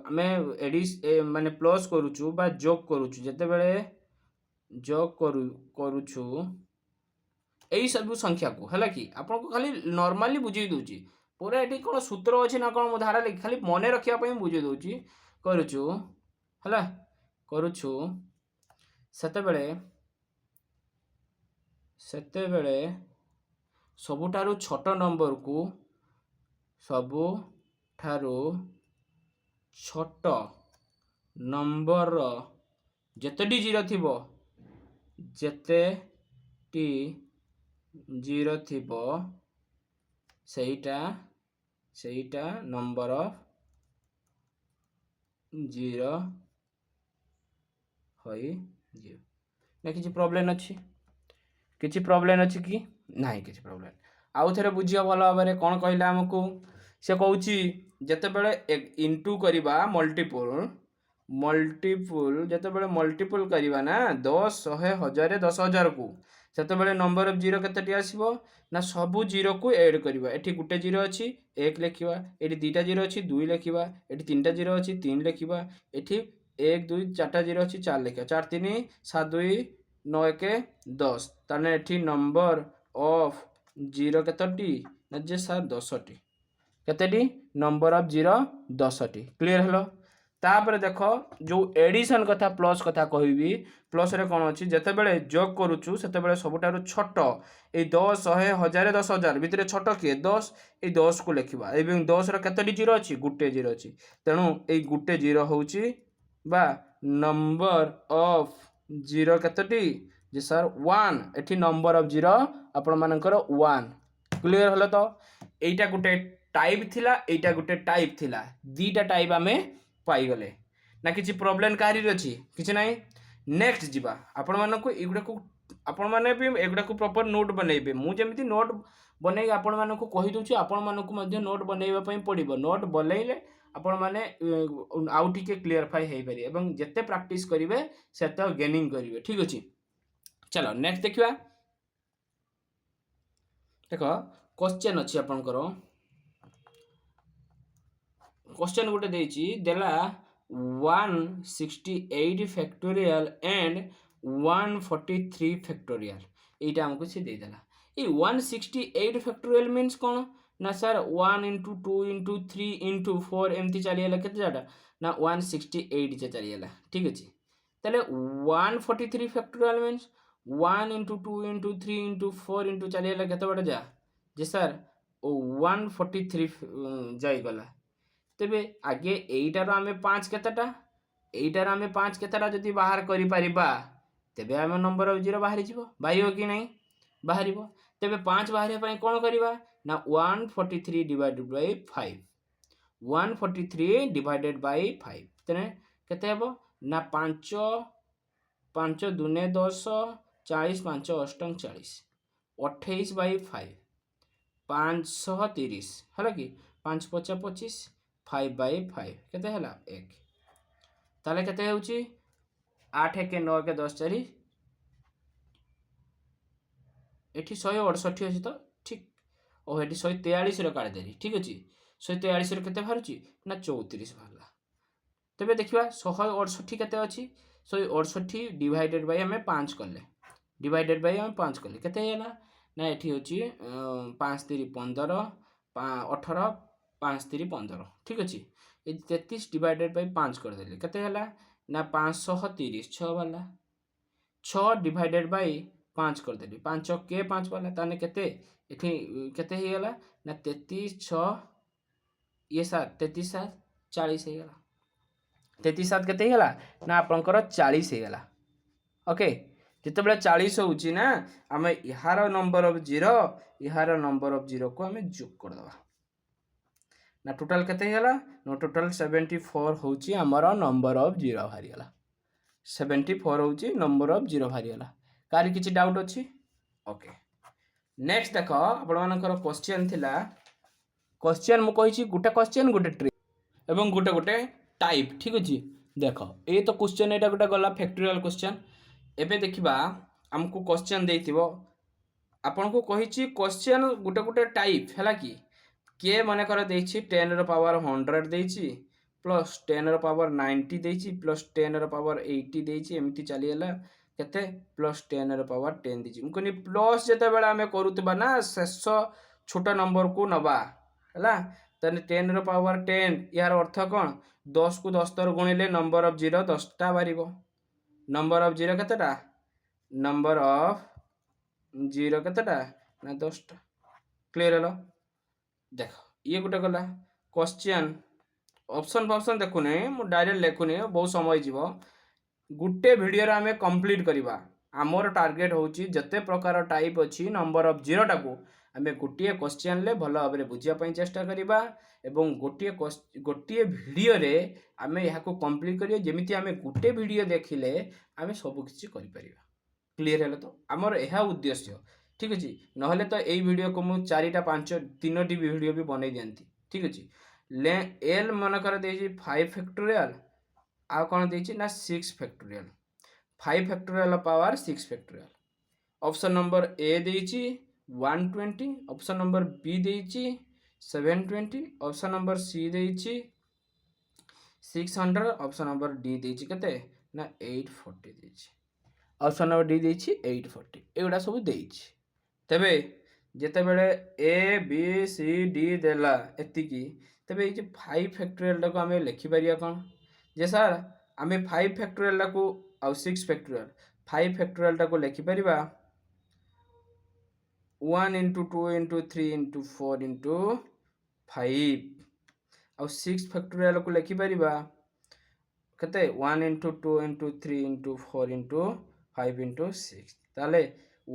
आमे एडिस माने प्लस करूछु बा जोग करूछु जेते बेले जोग करूछु यही सब संख्या को है कि आपको खाली नॉर्मली बुझे दूची पूरा ये कौन सूत्र अच्छे ना कौन धारा लिखी खाली मन रखापी बुझे दूची करुचु है करुचु सेतेबेले सबुठारु छोट नंबर को सबुठारु छोट नंबर जेतेटी जीरो थिबो जेतेटी जीरो थिबो सेईटा नंबर ऑफ जीरो होई जीव ना किसी प्रॉब्लम अच्छी किसी प्रॉब्लम अच्छी कि नहीं किसी प्रॉब्लम आउ थे बुझिया भल भाव कौन कहला आमको से कौच जितेबले इंटू करवा मल्टीपुल जितेबले मल्टीपुल करवा ना 10 100 1000 10,000 को सेतेबले नंबर ऑफ जीरो केतेटी आसीबो ना सबू जीरो को ऐड करवा एठी गुटे जीरो अच्छी 1 लिखिबा एठी दुईटा जीरो अच्छी 2 लिखिबा एठी तीनटा जीरो अच्छी 3 लिखिबा एठी 1 2 4टा जीरो अच्छी 4 लिखिबा 4 3 7 2 9 1 10 ताने एठी नंबर ऑफ जीरो केतोटी ना जे सर 10टी केतेटी नंबर ऑफ जीरो 10टी क्लियर हलो तापर देख जो एडिशन कथा प्लस कथा कहबी प्लस रे कौन अच्छी जितेबले जोग करुचु सेतेबले सबुठारु छोट ए 10 100 1000 10,000 भितर छोट किए 10 ए 10 को लिखा एवं 10 रो केतोटी जीरो अच्छी गुटे जीरो अच्छी तेणु ए गुटे जीरो होउची बा नंबर ऑफ जीरो केतोटी जे सर 1 एठी नंबर ऑफ जीरो आपण मानकर 1 क्लियर हलो तो एटा गुटे टाइप थिला एटा गुटे टाइप थिला दीटा टाइप आमे पाई गले ना किसी प्रॉब्लम कहारी अछि किछि नाही नेक्स्ट जीवा आपण मानको एगुडा को आपण माने भी एगुडा को प्रॉपर नोट बनेबे मु जेमिति नोट बनै आपण मानको कहि दोछि आपण मानको मध्ये नोट बनेबा पई पडिबो नोट बनेइले आपण माने आउ टिके क्लियरफाई हेइ पारि एवं जत्ते प्रैक्टिस करिवे सेते गेनिंग करिवे ठीक अछि चलो नेक्स्ट देखिबा देखो क्वेश्चन अछि आपनकर क्वेश्चन गोटे देछि देला 168 फैक्टोरियल एंड 143 फैक्टोरियल एटा हमको से दे देला ए 168 फैक्टोरियल मींस कोन ना सर 1 into 2 into 3 into 4 एमती चलियला केते जाटा ना 168 जे चलियला ठीक अछि तले 143 factorial means 1 into 2 into 3 into 4 into चलियला केते बडा जा जे सर ओ 143 जाई गला तेबे आगे एइटार आमे 5 केतेटा एइटार आमे 5 केतेटा जदि बाहर करि परिबा तेबे आमे नंबर ऑफ जीरो बाहरी जिवो बाहियो कि नहीं बाहरिबो तेबे 5 बाहरे पई कोन करिबा ना 143 डिवाइडेड बाय 5 143 डिवाइडेड बाय 5 तने केते हेबो ना 5 5 दुने 10 40 5 अष्टम 40 28 बाय 5 530 हला कि 5 50 25 5 बाय 5 केते हला 1 ताले केते होउची 8 के 9 के 10 4 एठी 168 अछि तो ठीक ओ एठी 143 रो काढ देली ठीक अछि 143 रो केते बाहरुची ना 34 बाहरला तबे देखिबा 168 केते अछि 168 डिवाइडेड बाय हमें 5 करले डिवाइडेड बाय हम 5 करले केते हैला ना एठी होची 5 3 15 18 5 3 15 ठीक अछि ए 33 डिवाइडेड बाय 5 कर देले केते हैला ना 530 6 वाला 6 डिवाइडेड बाय 5 कर देली 5 के 5 वाला ताने केते एठी केते हे गेला ना 33 6 ये 7 33 7 40 हे गेला 33 7 केते हे गेला ना आपनकर 40 हे गेला ओके जिते 40 होउची ना आमे इहार नंबर ऑफ जीरो इहार नंबर ऑफ जीरो को आमे जोग कर दबा ना टोटल केते हेला नो टोटल 74 होउची हमर नंबर ऑफ जीरो भारी गेला 74 होउची नंबर ऑफ जीरो भारी गेला कारी किछि डाउट अछि ओके नेक्स्ट देखो आपण मानकर क्वेश्चन थिला क्वेश्चन मु कहिछि गुटे क्वेश्चन गुटे ट्रिक एवं गुटे गुटे टाइप ठीक अछि देखो ए तो क्वेश्चन एटा गुटे गला फैक्टोरियल क्वेश्चन एबे देखिबा हमको क्वेश्चन देइथिबो आपण को कहिछि क्वेश्चन गुटे गुटे टाइप हैला कि के माने कर देछि 10 रो पावर 100 देछि प्लस 10 रो पावर 90 देछि प्लस 10 रो पावर 80 देछि एमती चली हला केते प्लस 10 ର पावर 10 दीची मु कहनी प्लस जेते बेला हमें करूतबा ना शेष छोटा नंबर को नबा हला तने 10 ର पावर 10 यार अर्थ कोन 10 को 10 तर गुणिले नंबर ऑफ 0 10 टा बारिबो नंबर ऑफ 0 केतेटा नंबर ऑफ 0 केतेटा ना 10 टा क्लियर हलो देखो ये गोटे गला क्वेश्चन ऑप्शन देखुने मु डायरेक्ट लेखुने बहुत समय जीवो गुटे वीडियो रे हमें कंप्लीट करिबा आमर टार्गेट होची जते प्रकार टाइप अछि नंबर ऑफ 0 टाको आमे गोटे क्वेश्चन ले भलो भाबरे बुझिया पई चेष्टा करिबा एवं गोटे वीडियो रे आमे यहा को कंप्लीट करियो जेमिति आमे गोटे वीडियो देखिले आमे सब किछि करि परिबा क्लियर हेले तो आमर एहा उद्देश्य ठीक अछि नहले तो एई वीडियो को मु 4टा 5 3टी वीडियो भी बनै दियंती ठीक अछि ले एल मन कर देजी 5 फैक्टोरियल आ कौन देछि ना 6 factorial 5 factorial power 6 factorial option number A देछि 120 ऑप्शन नंबर बी देछि 720 ऑप्शन नंबर सी देछि 600 ऑप्शन नंबर डी देछि केते ना 840 देछि ऑप्शन नंबर डी देछि 840 एगुडा सब देछि तबे जेते बेले ए बी सी डी देला एतिकी तबे ए जे 5 फैक्टोरियल को हमें लिखि परिया कोन जे सर आमे 5 फैक्टोरियल को आ 6 फैक्टोरियल 5 फैक्टोरियल को लिखि परिबा 1 into 2 into 3 into 4 into 5 आ 6 फैक्टोरियल को लिखि परिबा कते 1 into 2 into 3 into 4 into 5 into 6 ताले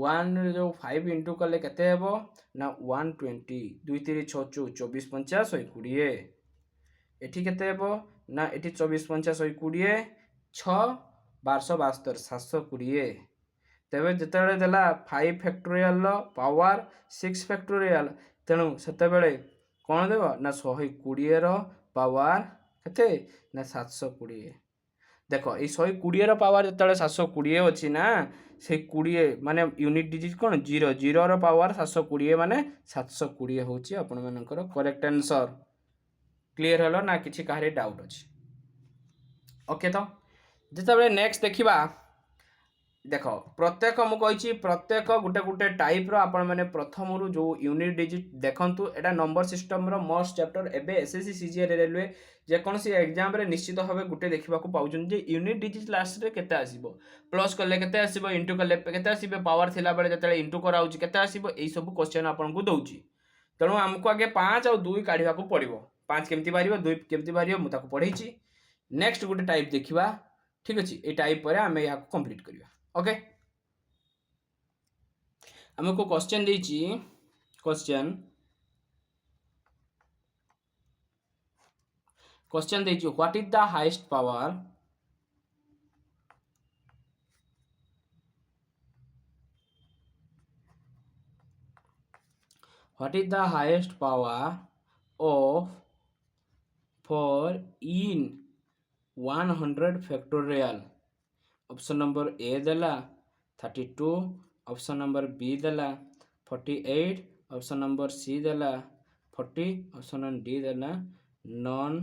1 जो 5 into कले केते हेबो ना 120 2 3 6 24 50 120 एठी केते हेबो ना एठी 24 50 120 6 1272 720 तबे जेतेबेले देला 5 फैक्टोरियल लो पावर 6 फैक्टोरियल तेणु सेते बेले कोन देबो ना 120 रो पावर केते ना 720 देखो ए 120 रो पावर जेतेबेले 720 अछि ना से 20 माने यूनिट डिजिट कोन 0 0 रो पावर 720 माने 720 होची आपण मानकर करेक्ट आंसर क्लियर हलो ना किछि काहरे डाउट अछि ओके तो जेतेबेले नेक्स्ट देखिबा देखो प्रत्येक मु कहिछि प्रत्येक गुटे गुटे टाइप रो आपण माने प्रथम रु जो यूनिट डिजिट देखंतु एटा नंबर सिस्टम रो मोस्ट चैप्टर एबे एसएससी सीजीएल रेलवे जे कोनसी एग्जाम रे निश्चित भाबे गुटे देखिबा को पाउछन जे यूनिट डिजिट लास्ट रे केते आसीबो प्लस करले केते आसीबो इनटू करले केते आसीबो पावर थिला बेले जतले इनटू कराउची केते आसीबो एई सब क्वेश्चन आपन को दउची तेणु हमको आगे 5 और 2 काढिबा को पड़िबो 5 केमती बारिबो 2 केमती बारिबो मु ताको पढैछि नेक्स्ट गुटे टाइप देखिबा ठीक अछि ए टाइप पर हमें या कंप्लीट करिबा ओके हमको क्वेश्चन देछि क्वेश्चन देछि what is the highest power what is the highest power of 4 in 100 factorial option number ए देला 32 ऑप्शन नंबर बी देला 48 ऑप्शन नंबर सी देला 40 ऑप्शन नंबर डी देला नन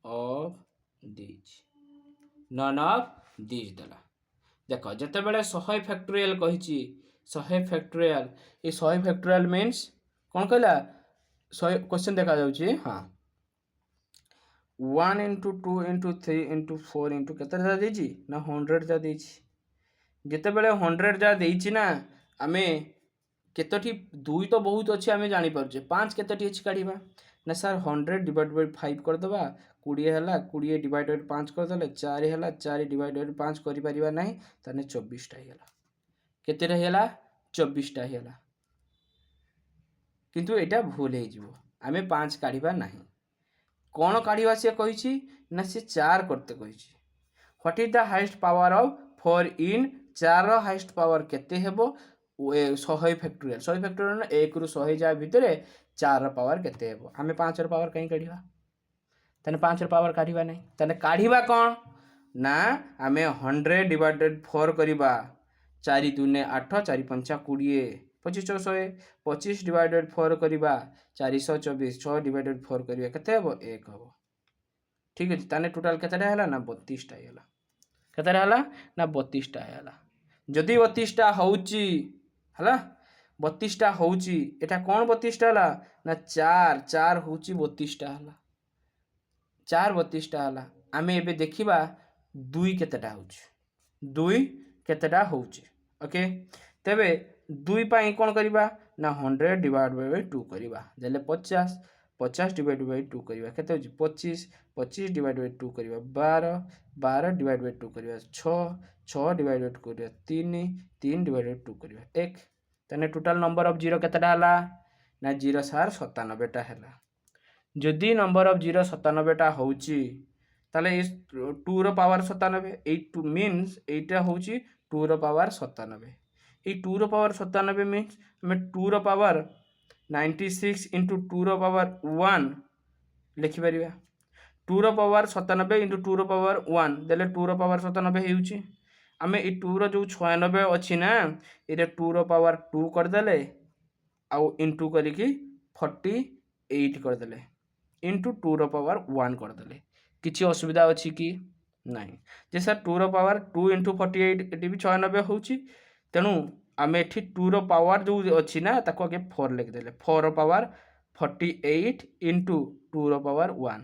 ऑफ दीज देला देखो जते बेले 100 फैक्टोरियल कहिची 100 फैक्टोरियल ए 100 फैक्टोरियल मींस कोन कहला 100 क्वेश्चन देखा जाउची हां 1 into 2 into 3 into 4 into केते जा देछि ना 100 जा देछि जेते बेले 100 जा देछि ना आमे केतोठी 2 तो बहुत अछि आमे जानि परछे 5 केतोठी अछि काढिबा ना सर 100 डिवाइड बाय 5 कर दबा 20 हला 20 डिवाइड बाय 5 कर दले 4 हला 4 डिवाइड बाय 5 करि परिबा नाही तने 24 टा हला केते रहिला 24 टा हला किंतु एटा भूल हे जिवो आमे 5 काढिबा नाही कौन काढ़ा सी कही ना सी 4 करते कही what is the highest power of 4 in 4 highest power केते हेबो 100 फैक्टोरियल 100 फैक्टोरियल 1 रु 100 जा भितरे 4 पावर केते हेबो हमें 5 पावर कहीं काढ़ा तने 5 पावर काढ़ा नहीं तने काढ़ा कौन ना आमे 100 डिवाइडेड 4 करबा 4 दूने 8 4 5 20 25 25 डिवाइडेड 4 करबा 424 6 डिवाइडेड 4 करबा केते हेबो 1 हेबो ठीक अछि ताने टोटल केते हला ना 32 टा हला केते हला ना 32 टा हला जदि 32टा होउची हला 32टा होउची एटा कोन 32टा हला ना 4 4 होउची 32टा हला 4 32टा हला आमे एबे देखिबा 2 केतेटा होउची 2 केतेटा होउची ओके तबे 2 पाई कोन करिबा ना 100 डिवाइड बाय 2 करिबा देले 50 50 डिवाइड बाय 2 करिबा केते होची 25 25 डिवाइड बाय 2 करिबा 12 12 डिवाइड बाय 2 करिबा 6 6 डिवाइड बाय 2 करिबा 3 3 डिवाइड बाय 2 करिबा 1 तने टोटल नंबर ऑफ जीरो केतेटा हला ना 0 सार 97 टा हला जदि नंबर ऑफ जीरो 97 टा होउची ताले 2 रो पावर 97 8 मींस एटा होउची 2 रो पावर 97 ए 2 रो पावर 97 मींस हमें 2 रो पावर 96 इंटू 2 रो पावर 1 लिखि परिबा 2 रो पावर 97 इंटू 2 रो पावर 1 देले 2 रो पावर 97 हेउची आमे ए 2 रो जो 96 अछि ना एरे 2 रो पावर 2 कर देले आउ इंटू करिकी 48 कर देले इंटू 2 रो पावर 1 कर देले किछि असुविधा अछि कि नाही जे सर 2 रो पावर 2 इंटू 48 एटी भी 96 होउची तेनु आमे एठी 2 रो पावर जो अछि ना ताको आगे 4 लिख देले 4 रो पावर 48 इंटू 2 रो पावर 1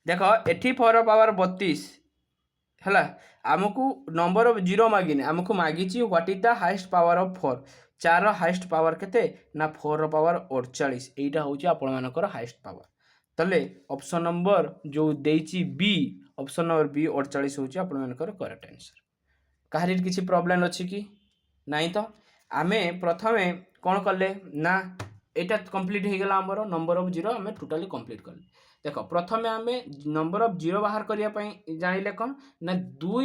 देखो एठी 4 रो पावर 32 हला हमकु नंबर ऑफ जीरो मागिने हमकु मागिची what is the highest power of 4 4 रो हाईएस्ट पावर केते ना 4 रो पावर 48 एटा होची आपण मानकर हाईएस्ट पावर तले ऑप्शन नंबर जो देइची बी ऑप्शन नंबर बी 48 होची आपण मानकर करेक्ट आंसर काहरी किछि प्रॉब्लम अछि कि नाही तो आमे प्रथमे कोन करले ना एटा कंप्लीट हे गेला हमरो नंबर ऑफ जीरो हमें टोटली कंप्लीट करले देखो प्रथमे आमे नंबर ऑफ जीरो बाहर करिया पई जानिले कोन ना 2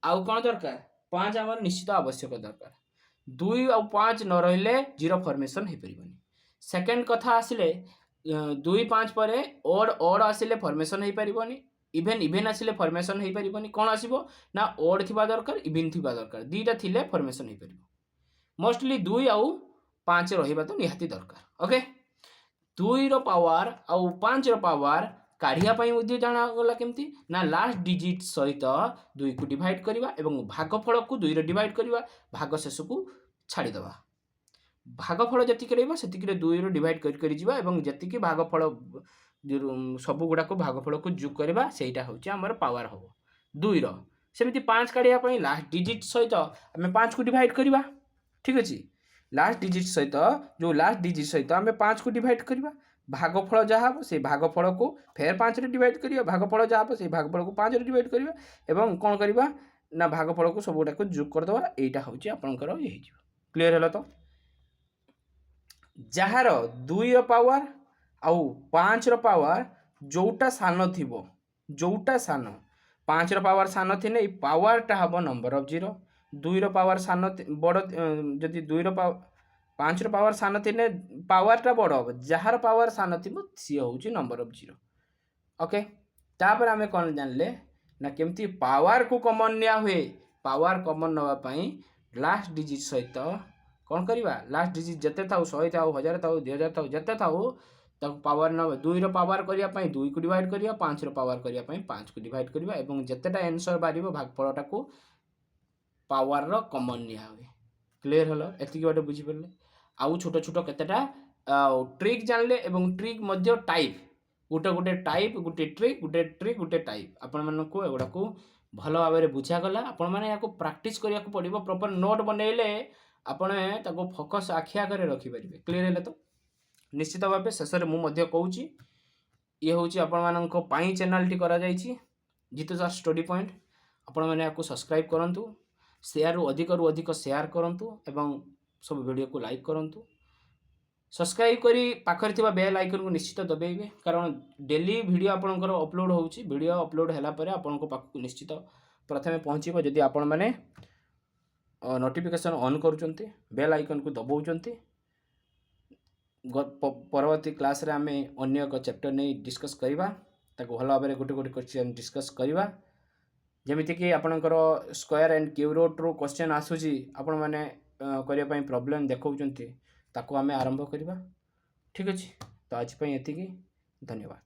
आउ कोन दरकार 5 हमर निश्चित आवश्यक दरकार 2 आउ 5 न रहिले जीरो फॉर्मेशन हे परिबनी सेकंड कथा आसिले 2 5 परे ओड आसिले फॉर्मेशन हे परिबनी इवेन आसिले फॉर्मेशन हे परिबनी कोन आसीबो ना ओड थिबा दरकार इवेन थिबा दरकार दीटा थिले फॉर्मेशन हे परिबो मोस्टली 2 आउ 5 रहिबा तो निहाती दरकार ओके 2 रो पावर आउ 5 रो पावर काढिया पई मध्ये जाना गला केमती ना लास्ट डिजिट सहित 2 को डिवाइड करिवा एवं भागफल को 2 रे डिवाइड करिवा भाग शेष को छाडी दबा भागफल जति करैबा सेति करे 2 रो डिवाइड करि जिबा एवं जति के भागफल सब गुडा को भागफल को जोग करबा सेटा होची हमर पावर हो 2 रो सेमिति 5 काढिया पई लास्ट डिजिट सहित हमें 5 को डिवाइड करिवा ठीक अछि लास्ट डिजिट सहित जो लास्ट डिजिट सहित हमें 5 को डिवाइड करिवा भागफल जहा से भागफल को फेर 5 रे डिवाइड करिया भागफल जहा से भागफल को 5 रे डिवाइड करिवा एवं कोन करिवा ना भागफल को सब गुडा को जोग कर दवा एटा होची आपनकर ए हिजो क्लियर हला तो जहार 2 रो पावर आउ 5 रो पावर जोटा सान थिबो जोटा सान 5 रो पावर सान थिने ई पावर टा हबो नंबर ऑफ जीरो 2 रो पावर सान बड़ जदि 2 रो 5 रो पावर सान थिने पावर टा बड़ हबो जहार पावर सान थिबो सी होउची नंबर ऑफ जीरो ओके तापर हमें कोन जानले ना केमती पावर को कॉमन निया हुए पावर कॉमन नवा पई लास्ट डिजिट सहित कोन करिवा लास्ट डिजिट जते थाउ 100 थाउ 1000 थाउ 2000 थाउ जते थाउ तक पावर न 2 रो पावर करिया पई 2 को डिवाइड करिया 5 रो पावर करिया पई 5 को डिवाइड करिवा एवं जतेटा आंसर बारिबो भागफलटा को पावर रो कॉमन निया हुए क्लियर हलो एतिकी बाटे बुझी परले आउ छोटो छोटो केतेटा ट्रिक जानले एवं ट्रिक मध्य टाइप गोटे टाइप गोटे ट्रिक गोटे टाइप आपण मन को एगुडा को भलो भाबरे बुझा गला आपण माने याको प्रैक्टिस करिया को पड़िबो प्रॉपर नोट बनेले आपण ताको फोकस आखिया करे रखि परिबे क्लियर हेले तो निश्चित भाबे शेषरे मु मध्य कहूची ये होची आपण माननको पाई चैनल टी करा जाईची जितु सर स्टडी पॉइंट आपण माने याको सब्सक्राइब करंतु शेयर रु अधिक शेयर करंतु एवं सब वीडियो को लाइक करंतु सब्सक्राइब करी पाखर थिबा बेल आइकन को निश्चित दबेइबे कारण डेली वीडियो आपनकर अपलोड होउची वीडियो अपलोड हैला परे आपनको पाखु निश्चित प्रथमे पहुंचीबो जदि आपण माने नोटिफिकेशन ऑन करूचंती बेल आइकन को दबाउचंती परवर्ती क्लास रे आमे अन्य एक चैप्टर नै डिस्कस करिबा ताको भलो भाबरे गोटे क्वेश्चन डिस्कस करिबा जेमिति कि आपनकर स्क्वायर एंड क्यूब रूट रो क्वेश्चन आसुची आपण माने करिया पई प्रॉब्लम देखौचंती ताको आमे आरंभ करिबा ठीक अछि तो आज पई एतिकी धन्यवाद।